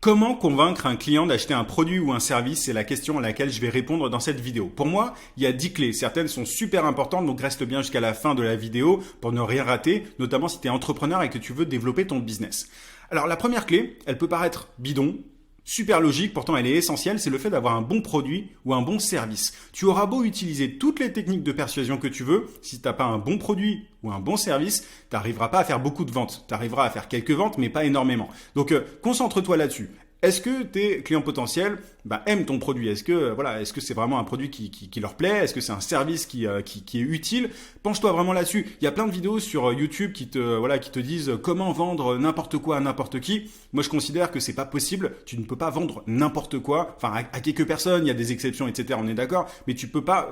Comment convaincre un client d'acheter un produit ou un service? C'est la question à laquelle je vais répondre dans cette vidéo. Pour moi, il y a 10 clés. Certaines sont super importantes, donc reste bien jusqu'à la fin de la vidéo pour ne rien rater, notamment si tu es entrepreneur et que tu veux développer ton business. Alors la première clé, elle peut paraître bidon, super logique, pourtant elle est essentielle, c'est le fait d'avoir un bon produit ou un bon service. Tu auras beau utiliser toutes les techniques de persuasion que tu veux, si tu n'as pas un bon produit ou un bon service, tu n'arriveras pas à faire beaucoup de ventes. Tu arriveras à faire quelques ventes, mais pas énormément. Donc concentre-toi là-dessus. Est-ce que tes clients potentiels aiment ton produit? Est-ce que c'est vraiment un produit qui leur plaît? Est-ce que c'est un service qui est utile? Penche-toi vraiment là-dessus. Il y a plein de vidéos sur YouTube qui te disent comment vendre n'importe quoi à n'importe qui. Moi, je considère que c'est pas possible. Tu ne peux pas vendre n'importe quoi. Enfin, à quelques personnes, il y a des exceptions, etc. On est d'accord, mais tu peux pas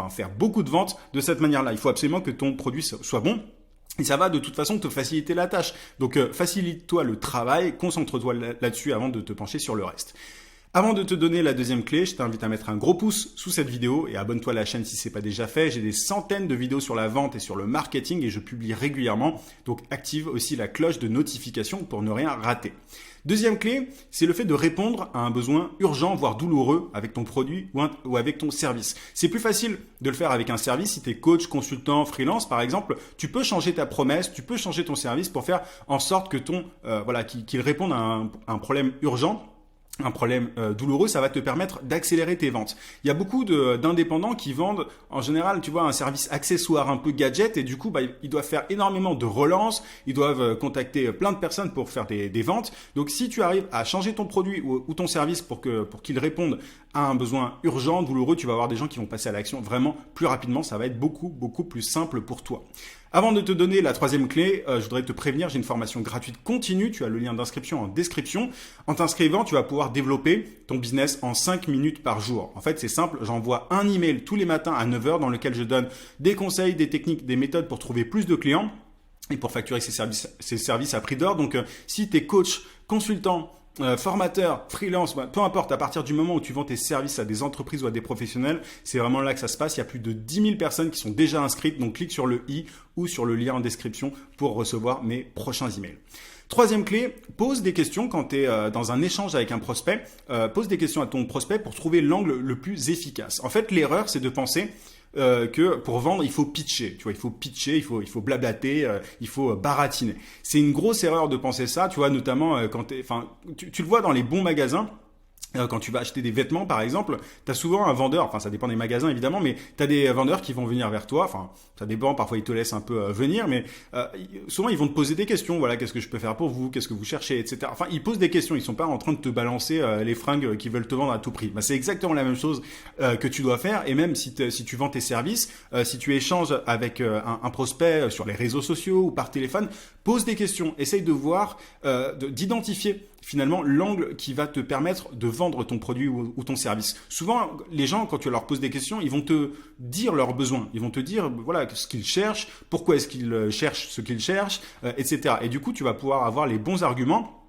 faire beaucoup de ventes de cette manière-là. Il faut absolument que ton produit soit bon. Et ça va de toute façon te faciliter la tâche. Donc facilite-toi le travail, concentre-toi là-dessus avant de te pencher sur le reste. Avant de te donner la deuxième clé, je t'invite à mettre un gros pouce sous cette vidéo et abonne-toi à la chaîne si ce n'est pas déjà fait. J'ai des centaines de vidéos sur la vente et sur le marketing et je publie régulièrement. Donc active aussi la cloche de notification pour ne rien rater. Deuxième clé, c'est le fait de répondre à un besoin urgent, voire douloureux avec ton produit ou avec ton service. C'est plus facile de le faire avec un service. Si tu es coach, consultant, freelance par exemple, tu peux changer ta promesse, tu peux changer ton service pour faire en sorte que qu'il réponde à un problème urgent. Un problème douloureux, ça va te permettre d'accélérer tes ventes. Il y a beaucoup d'indépendants qui vendent en général, tu vois, un service accessoire un peu gadget et du coup, ils doivent faire énormément de relances, ils doivent contacter plein de personnes pour faire des ventes. Donc, si tu arrives à changer ton produit ou ton service pour qu'il réponde à un besoin urgent, douloureux, tu vas avoir des gens qui vont passer à l'action vraiment plus rapidement. Ça va être beaucoup plus simple pour toi. Avant de te donner la troisième clé, je voudrais te prévenir, j'ai une formation gratuite continue. Tu as le lien d'inscription en description. En t'inscrivant, tu vas pouvoir développer ton business en 5 minutes par jour. En fait, c'est simple, j'envoie un email tous les matins à 9 heures dans lequel je donne des conseils, des techniques, des méthodes pour trouver plus de clients et pour facturer ces services à prix d'or. Donc, si tu es coach, consultant, formateur, freelance, peu importe, à partir du moment où tu vends tes services à des entreprises ou à des professionnels, c'est vraiment là que ça se passe. Il y a plus de 10 000 personnes qui sont déjà inscrites, donc clique sur le i ou sur le lien en description pour recevoir mes prochains emails. Troisième clé, pose des questions quand tu es dans un échange avec un prospect. Pose des questions à ton prospect pour trouver l'angle le plus efficace. En fait, l'erreur, c'est de penser que pour vendre, il faut pitcher. Tu vois, il faut pitcher, il faut blablater, il faut baratiner. C'est une grosse erreur de penser ça. Tu vois, notamment quand tu le vois dans les bons magasins. Quand tu vas acheter des vêtements, par exemple, tu as souvent un vendeur, enfin ça dépend des magasins évidemment, mais tu as des vendeurs qui vont venir vers toi, enfin ça dépend, parfois ils te laissent un peu venir, mais souvent ils vont te poser des questions, voilà, qu'est-ce que je peux faire pour vous, qu'est-ce que vous cherchez, etc. Enfin ils posent des questions, ils sont pas en train de te balancer les fringues qu'ils veulent te vendre à tout prix. C'est exactement la même chose que tu dois faire, et même si tu vends tes services, si tu échanges avec un prospect sur les réseaux sociaux ou par téléphone, pose des questions, essaye de voir, d'identifier finalement l'angle qui va te permettre de vendre ton produit ou ton service. Souvent, les gens, quand tu leur poses des questions, ils vont te dire leurs besoins. Ils vont te dire voilà ce qu'ils cherchent, pourquoi est-ce qu'ils cherchent ce qu'ils cherchent, etc. Et du coup, tu vas pouvoir avoir les bons arguments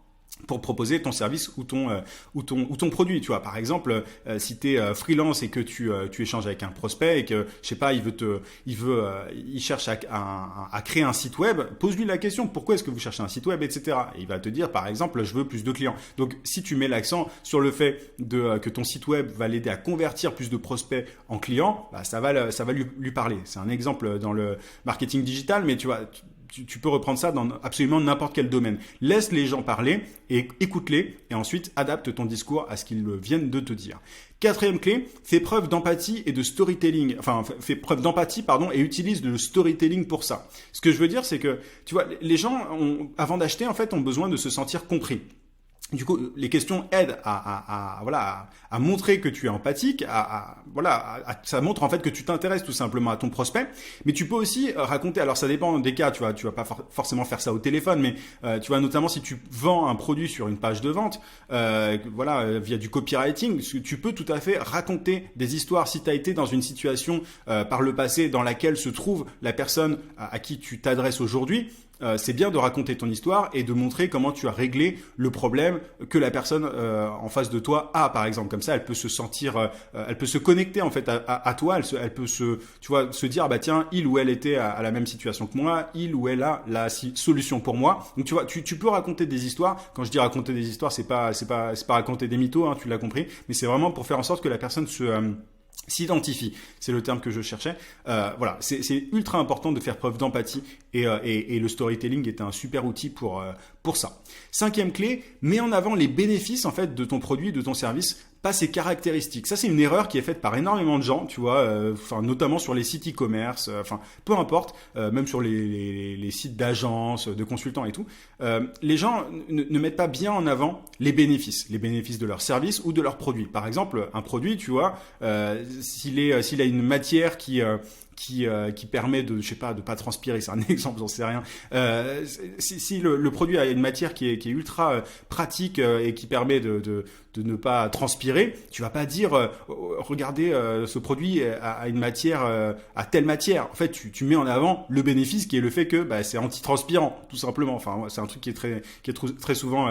pour proposer ton service ou ton produit. Tu vois, par exemple, si tu es freelance et que tu échanges avec un prospect et que je sais pas, il cherche à créer un site web, pose-lui la question pourquoi est-ce que vous cherchez un site web, etc. Et il va te dire par exemple je veux plus de clients. Donc si tu mets l'accent sur le fait que ton site web va l'aider à convertir plus de prospects en clients, ça va lui parler. C'est un exemple dans le marketing digital, mais tu vois. Tu peux reprendre ça dans absolument n'importe quel domaine. Laisse les gens parler et écoute-les et ensuite adapte ton discours à ce qu'ils viennent de te dire. Quatrième clé, fais preuve d'empathie et de storytelling. Fais preuve d'empathie, et utilise le storytelling pour ça. Ce que je veux dire, c'est que, tu vois, les gens, avant d'acheter, en fait, ont besoin de se sentir compris. Du coup, les questions aident à montrer que tu es empathique, ça montre en fait que tu t'intéresses tout simplement à ton prospect. Mais tu peux aussi raconter, alors ça dépend des cas, tu vas pas forcément faire ça au téléphone, mais tu vois notamment si tu vends un produit sur une page de vente, via du copywriting, tu peux tout à fait raconter des histoires. Si tu as été dans une situation par le passé dans laquelle se trouve la personne à qui tu t'adresses aujourd'hui, c'est bien de raconter ton histoire et de montrer comment tu as réglé le problème que la personne en face de toi a, par exemple. Comme ça, elle peut se sentir, elle peut se connecter en fait à toi. Elle peut se dire ah bah tiens, il ou elle était à la même situation que moi, il ou elle a la solution pour moi. Donc tu vois, tu peux raconter des histoires. Quand je dis raconter des histoires, c'est pas raconter des mythos, hein, tu l'as compris, mais c'est vraiment pour faire en sorte que la personne s'identifie, c'est le terme que je cherchais. Voilà, c'est ultra important de faire preuve d'empathie et le storytelling est un super outil pour ça. Cinquième clé, mets en avant les bénéfices en fait de ton produit, de ton service, pas ses caractéristiques. Ça, c'est une erreur qui est faite par énormément de gens, tu vois, notamment sur les sites e-commerce, peu importe, même sur les sites d'agences, de consultants et tout. Les gens ne mettent pas bien en avant les bénéfices de leur service ou de leur produit. Par exemple, un produit, tu vois, s'il a une matière qui permet de, je sais pas, de pas transpirer, c'est un exemple, j'en sais rien. Si le produit a une matière qui est ultra pratique et qui permet de ne pas transpirer, tu vas pas dire regardez ce produit a une matière à telle matière. En fait, tu mets en avant le bénéfice qui est le fait que bah, c'est antitranspirant, tout simplement. Enfin, c'est un truc qui est très souvent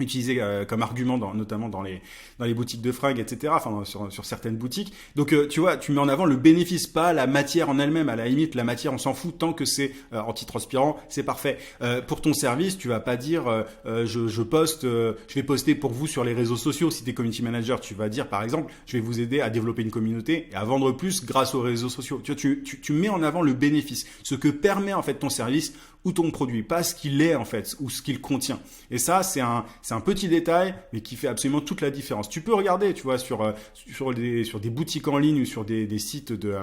utilisé comme argument notamment dans les boutiques de fringues, etc. Enfin, sur certaines boutiques. Donc, tu vois, tu mets en avant le bénéfice, pas la matière en elle-même. À la limite, la matière, on s'en fout tant que c'est antitranspirant, c'est parfait. Pour ton service, tu vas pas dire je vais poster pour vous sur les réseaux sociaux. Si t'es community manager, tu vas dire par exemple, je vais vous aider à développer une communauté et à vendre plus grâce aux réseaux sociaux. Tu vois, tu mets en avant le bénéfice, ce que permet en fait ton service ou ton produit, pas ce qu'il est en fait ou ce qu'il contient. Et ça, c'est un petit détail, mais qui fait absolument toute la différence. Tu peux regarder, tu vois, sur des boutiques en ligne ou sur des sites de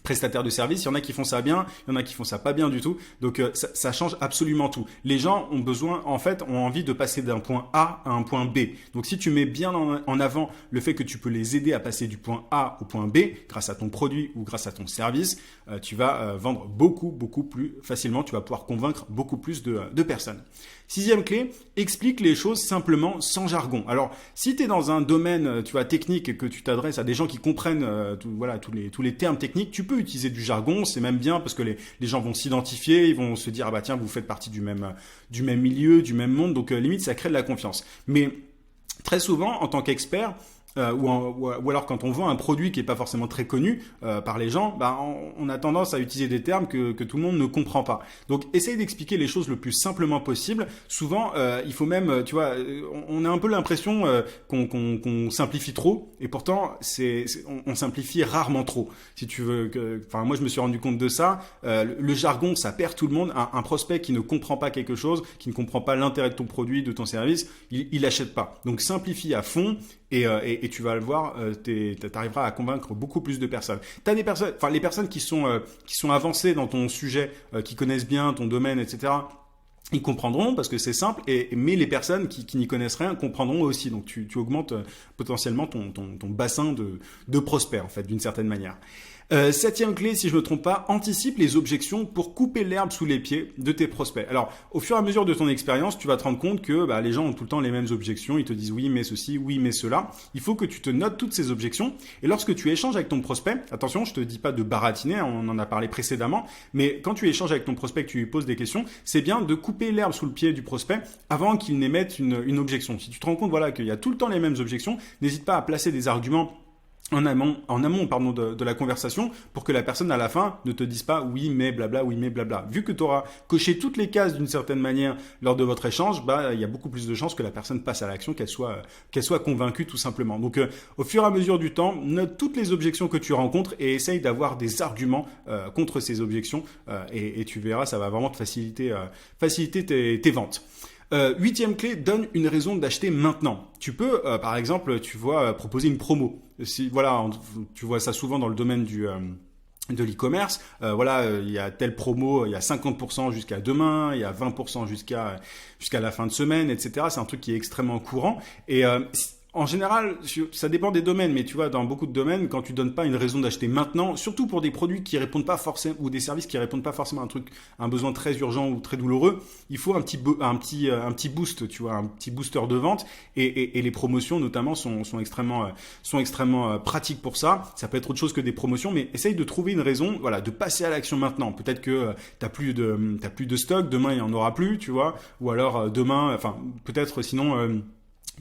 prestataires de services, il y en a qui font ça bien, il y en a qui font ça pas bien du tout. Donc ça change absolument tout. Les gens ont envie de passer d'un point A à un point B. Donc si tu mets bien en avant le fait que tu peux les aider à passer du point A au point B grâce à ton produit ou grâce à ton service, tu vas vendre beaucoup plus facilement, tu vas pouvoir convaincre beaucoup plus de personnes. Sixième clé, explique les choses simplement sans jargon. Alors, si tu es dans un domaine, tu vois, technique et que tu t'adresses à des gens qui comprennent tous les termes techniques, tu peux utiliser du jargon, c'est même bien parce que les gens vont s'identifier, ils vont se dire ah bah tiens, vous faites partie du même milieu, du même monde, donc limite ça crée de la confiance. Mais très souvent, en tant qu'expert, ou alors quand on vend un produit qui est pas forcément très connu par les gens, bah, on a tendance à utiliser des termes que tout le monde ne comprend pas. Donc essaye d'expliquer les choses le plus simplement possible. Souvent il faut même, tu vois, on a un peu l'impression qu'on simplifie trop et pourtant on simplifie rarement trop. Si tu veux enfin moi je me suis rendu compte de ça, le jargon ça perd tout le monde. Un prospect qui ne comprend pas quelque chose, qui ne comprend pas l'intérêt de ton produit, de ton service, il achète pas. Donc simplifie à fond. Et tu vas le voir, t'arriveras à convaincre beaucoup plus de personnes. T'as des personnes, enfin les personnes qui sont avancées dans ton sujet, qui connaissent bien ton domaine, etc. Ils comprendront parce que c'est simple, mais les personnes qui n'y connaissent rien comprendront aussi. Donc tu augmentes potentiellement ton bassin de prospects en fait, d'une certaine manière. Septième clé, si je me trompe pas, anticipe les objections pour couper l'herbe sous les pieds de tes prospects. Alors, au fur et à mesure de ton expérience, tu vas te rendre compte que les gens ont tout le temps les mêmes objections. Ils te disent oui, mais ceci, oui, mais cela. Il faut que tu te notes toutes ces objections. Et lorsque tu échanges avec ton prospect, attention, je te dis pas de baratiner, on en a parlé précédemment, mais quand tu échanges avec ton prospect, que tu lui poses des questions, c'est bien de couper l'herbe sous le pied du prospect avant qu'il n'émette une objection. Si tu te rends compte qu'il y a tout le temps les mêmes objections, n'hésite pas à placer des arguments en amont de la conversation pour que la personne à la fin ne te dise pas oui mais blabla, oui mais blabla. Vu que tu auras coché toutes les cases d'une certaine manière lors de votre échange, il y a beaucoup plus de chances que la personne passe à l'action, qu'elle soit convaincue tout simplement. Donc au fur et à mesure du temps, note toutes les objections que tu rencontres et essaye d'avoir des arguments contre ces objections et tu verras, ça va vraiment te faciliter tes ventes. Huitième clé, donne une raison d'acheter maintenant. Tu peux, par exemple, proposer une promo. Tu vois ça souvent dans le domaine de l'e-commerce. Il y a telle promo, il y a 50% jusqu'à demain, il y a 20% jusqu'à la fin de semaine, etc. C'est un truc qui est extrêmement courant. Et En général, ça dépend des domaines, mais tu vois, dans beaucoup de domaines, quand tu donnes pas une raison d'acheter maintenant, surtout pour des produits qui répondent pas forcément, ou des services qui répondent pas forcément à un besoin très urgent ou très douloureux, il faut un petit boost, tu vois, un petit booster de vente, et les promotions, notamment, sont extrêmement pratiques pour ça. Ça peut être autre chose que des promotions, mais essaye de trouver une raison, voilà, de passer à l'action maintenant. Peut-être que t'as plus de stock, demain il y en aura plus, tu vois, ou alors demain, enfin, peut-être sinon,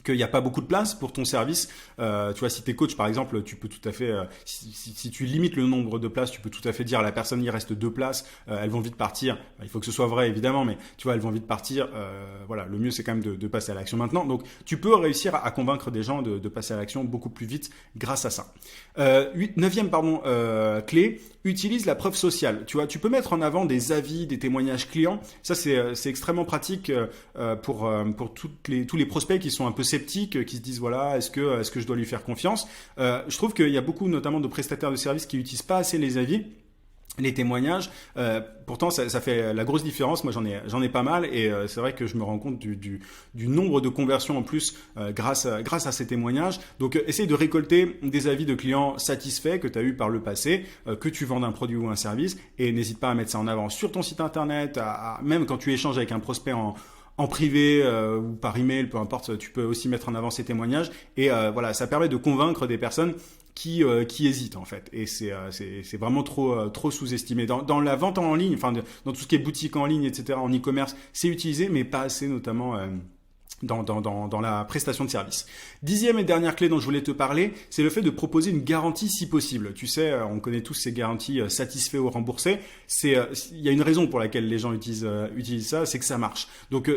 qu'il n'y a pas beaucoup de place pour ton service. Tu vois, si tu es coach, par exemple, tu peux tout à fait, si tu limites le nombre de places, tu peux tout à fait dire à la personne, il reste 2 places, elles vont vite partir. Il faut que ce soit vrai, évidemment, mais tu vois, elles vont vite partir. Voilà, le mieux, c'est quand même de passer à l'action maintenant. Donc, tu peux réussir à convaincre des gens de passer à l'action beaucoup plus vite grâce à ça. Neuvième clé, utilise la preuve sociale. Tu vois, tu peux mettre en avant des avis, des témoignages clients. Ça, c'est extrêmement pratique pour tous les prospects qui sont un peu sceptiques, qui se disent voilà, est-ce que je dois lui faire confiance. Je trouve qu'il y a beaucoup notamment de prestataires de services qui n'utilisent pas assez les avis, les témoignages. Pourtant ça fait la grosse différence. Moi j'en ai pas mal, et c'est vrai que je me rends compte du nombre de conversions en plus grâce à ces témoignages. Donc essaye de récolter des avis de clients satisfaits que tu as eu par le passé, que tu vends un produit ou un service, et n'hésite pas à mettre ça en avant sur ton site internet, même quand tu échanges avec un prospect en privé ou par email, peu importe, tu peux aussi mettre en avant ces témoignages, et voilà, ça permet de convaincre des personnes qui hésitent en fait, et c'est vraiment trop sous-estimé dans la vente en ligne, enfin dans tout ce qui est boutique en ligne, etc., en e-commerce, c'est utilisé, mais pas assez, notamment dans la prestation de service. 10e et dernière clé dont je voulais te parler, c'est le fait de proposer une garantie si possible. Tu sais, on connaît tous ces garanties satisfait ou remboursé. Il y a une raison pour laquelle les gens utilisent ça, c'est que ça marche. Donc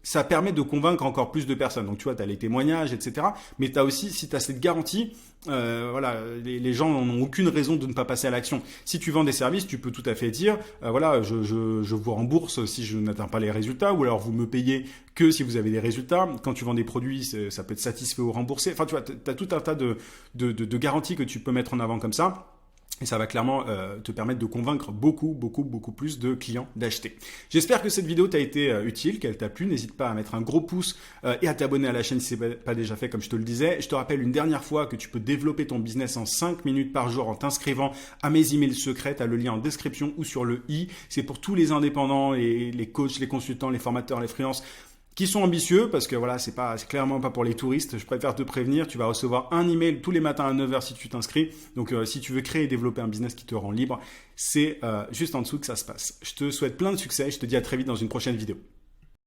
ça permet de convaincre encore plus de personnes. Donc tu vois, tu as les témoignages, etc. Mais tu as aussi, si tu as cette garantie, voilà, les gens n'ont aucune raison de ne pas passer à l'action. Si tu vends des services, tu peux tout à fait dire, voilà, je vous rembourse si je n'atteins pas les résultats, ou alors vous me payez que si vous avez des résultats. Quand tu vends des produits, ça peut être satisfait ou remboursé. Enfin, tu vois, tu as tout un tas de garanties que tu peux mettre en avant comme ça. Et ça va clairement te permettre de convaincre beaucoup plus de clients d'acheter. J'espère que cette vidéo t'a été utile, qu'elle t'a plu. N'hésite pas à mettre un gros pouce et à t'abonner à la chaîne si ce n'est pas déjà fait, comme je te le disais. Je te rappelle une dernière fois que tu peux développer ton business en 5 minutes par jour en t'inscrivant à mes emails secrets. Tu as le lien en description ou sur le i. C'est pour tous les indépendants, les coachs, les consultants, les formateurs, les freelances qui sont ambitieux, parce que voilà, c'est clairement pas pour les touristes. Je préfère te prévenir, tu vas recevoir un email tous les matins à 9h si tu t'inscris. Donc si tu veux créer et développer un business qui te rend libre, c'est juste en dessous que ça se passe. Je te souhaite plein de succès, je te dis à très vite dans une prochaine vidéo.